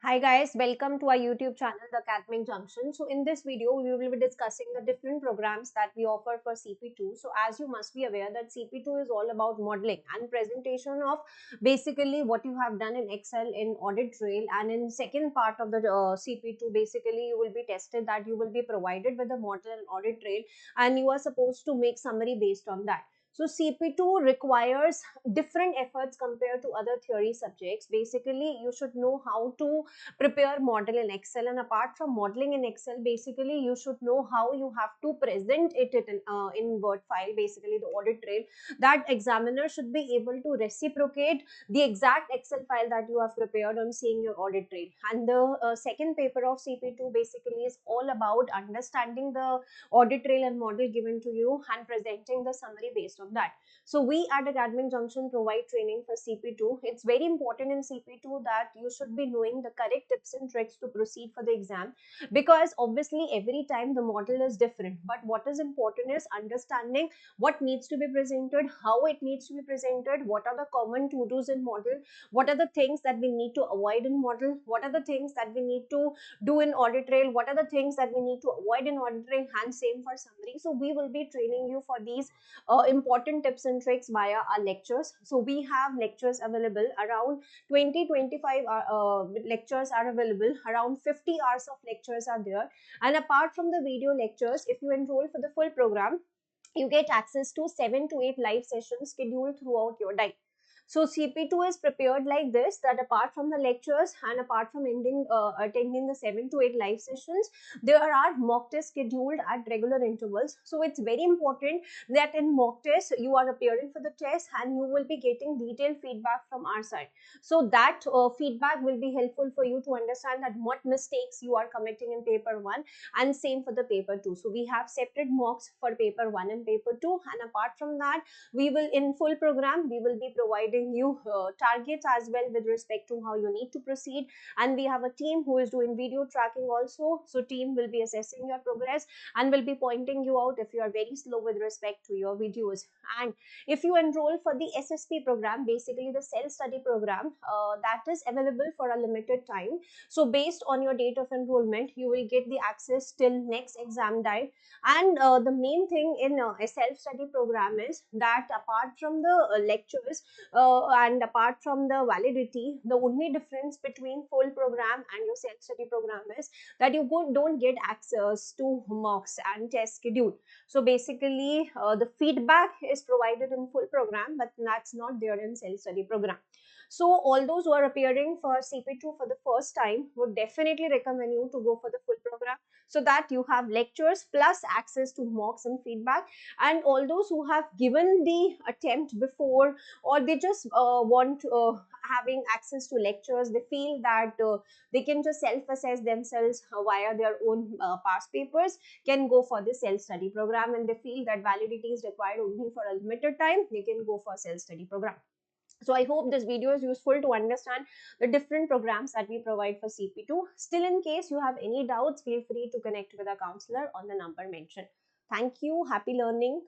Hi guys, welcome to our YouTube channel, The Academic Junction. So in this video, we will be discussing the different programs that we offer for CP2. So as you must be aware that CP2 is all about modeling and presentation of basically what you have done in Excel in audit trail, and in second part of the CP2, basically you will be tested that you will be provided with a model and audit trail, and you are supposed to make summary based on that. So CP2 requires different efforts compared to other theory subjects. Basically, you should know how to prepare model in Excel, and apart from modeling in Excel, basically you should know how you have to present it in Word file, basically the audit trail. That examiner should be able to reciprocate the exact Excel file that you have prepared on seeing your audit trail. And the second paper of CP2 basically is all about understanding the audit trail and model given to you and presenting the summary based on that. So we at Academic Junction provide training for CP2. It's very important in CP2 that you should be knowing the correct tips and tricks to proceed for the exam, because obviously every time the model is different. But what is important is understanding what needs to be presented, how it needs to be presented, what are the common to-dos in model, what are the things that we need to avoid in model, what are the things that we need to do in audit trail, what are the things that we need to avoid in audit trail, and same for summary. So we will be training you for these important tips and tricks via our lectures. So we have lectures available around 20-25 lectures are available, around 50 hours of lectures are there. And apart from the video lectures, if you enroll for the full program, you get access to 7 to 8 live sessions scheduled throughout your day. So CP2 is prepared like this, that apart from the lectures and apart from attending the 7 to 8 live sessions, there are mock tests scheduled at regular intervals. So it's very important that in mock tests you are appearing for the test and you will be getting detailed feedback from our side. So that feedback will be helpful for you to understand that what mistakes you are committing in paper 1, and same for the paper 2. So we have separate mocks for paper 1 and paper 2, and apart from that, we will in full program we will be providing you targets as well with respect to how you need to proceed. And we have a team who is doing video tracking also. So team will be assessing your progress and will be pointing you out if you are very slow with respect to your videos. And if you enroll for the SSP program, basically the self study program, that is available for a limited time. So based on your date of enrollment, you will get the access till next exam date. And the main thing in a self-study program is that apart from the lectures and apart from the validity, the only difference between full program and your self-study program is that you don't get access to mocks and test schedule. So basically the feedback is provided in full program, but that's not there in self-study program. So all those who are appearing for CP2 for the first time would definitely recommend you to go for the full program, so that you have lectures plus access to mocks and feedback. And all those who have given the attempt before, or they just want having access to lectures, they feel that they can just self-assess themselves via their own past papers, can go for the self-study program. And they feel that validity is required only for a limited time, they can go for self-study program. So I hope this video is useful to understand the different programs that we provide for CP2. Still, in case you have any doubts, feel free to connect with a counselor on the number mentioned. Thank you. Happy learning.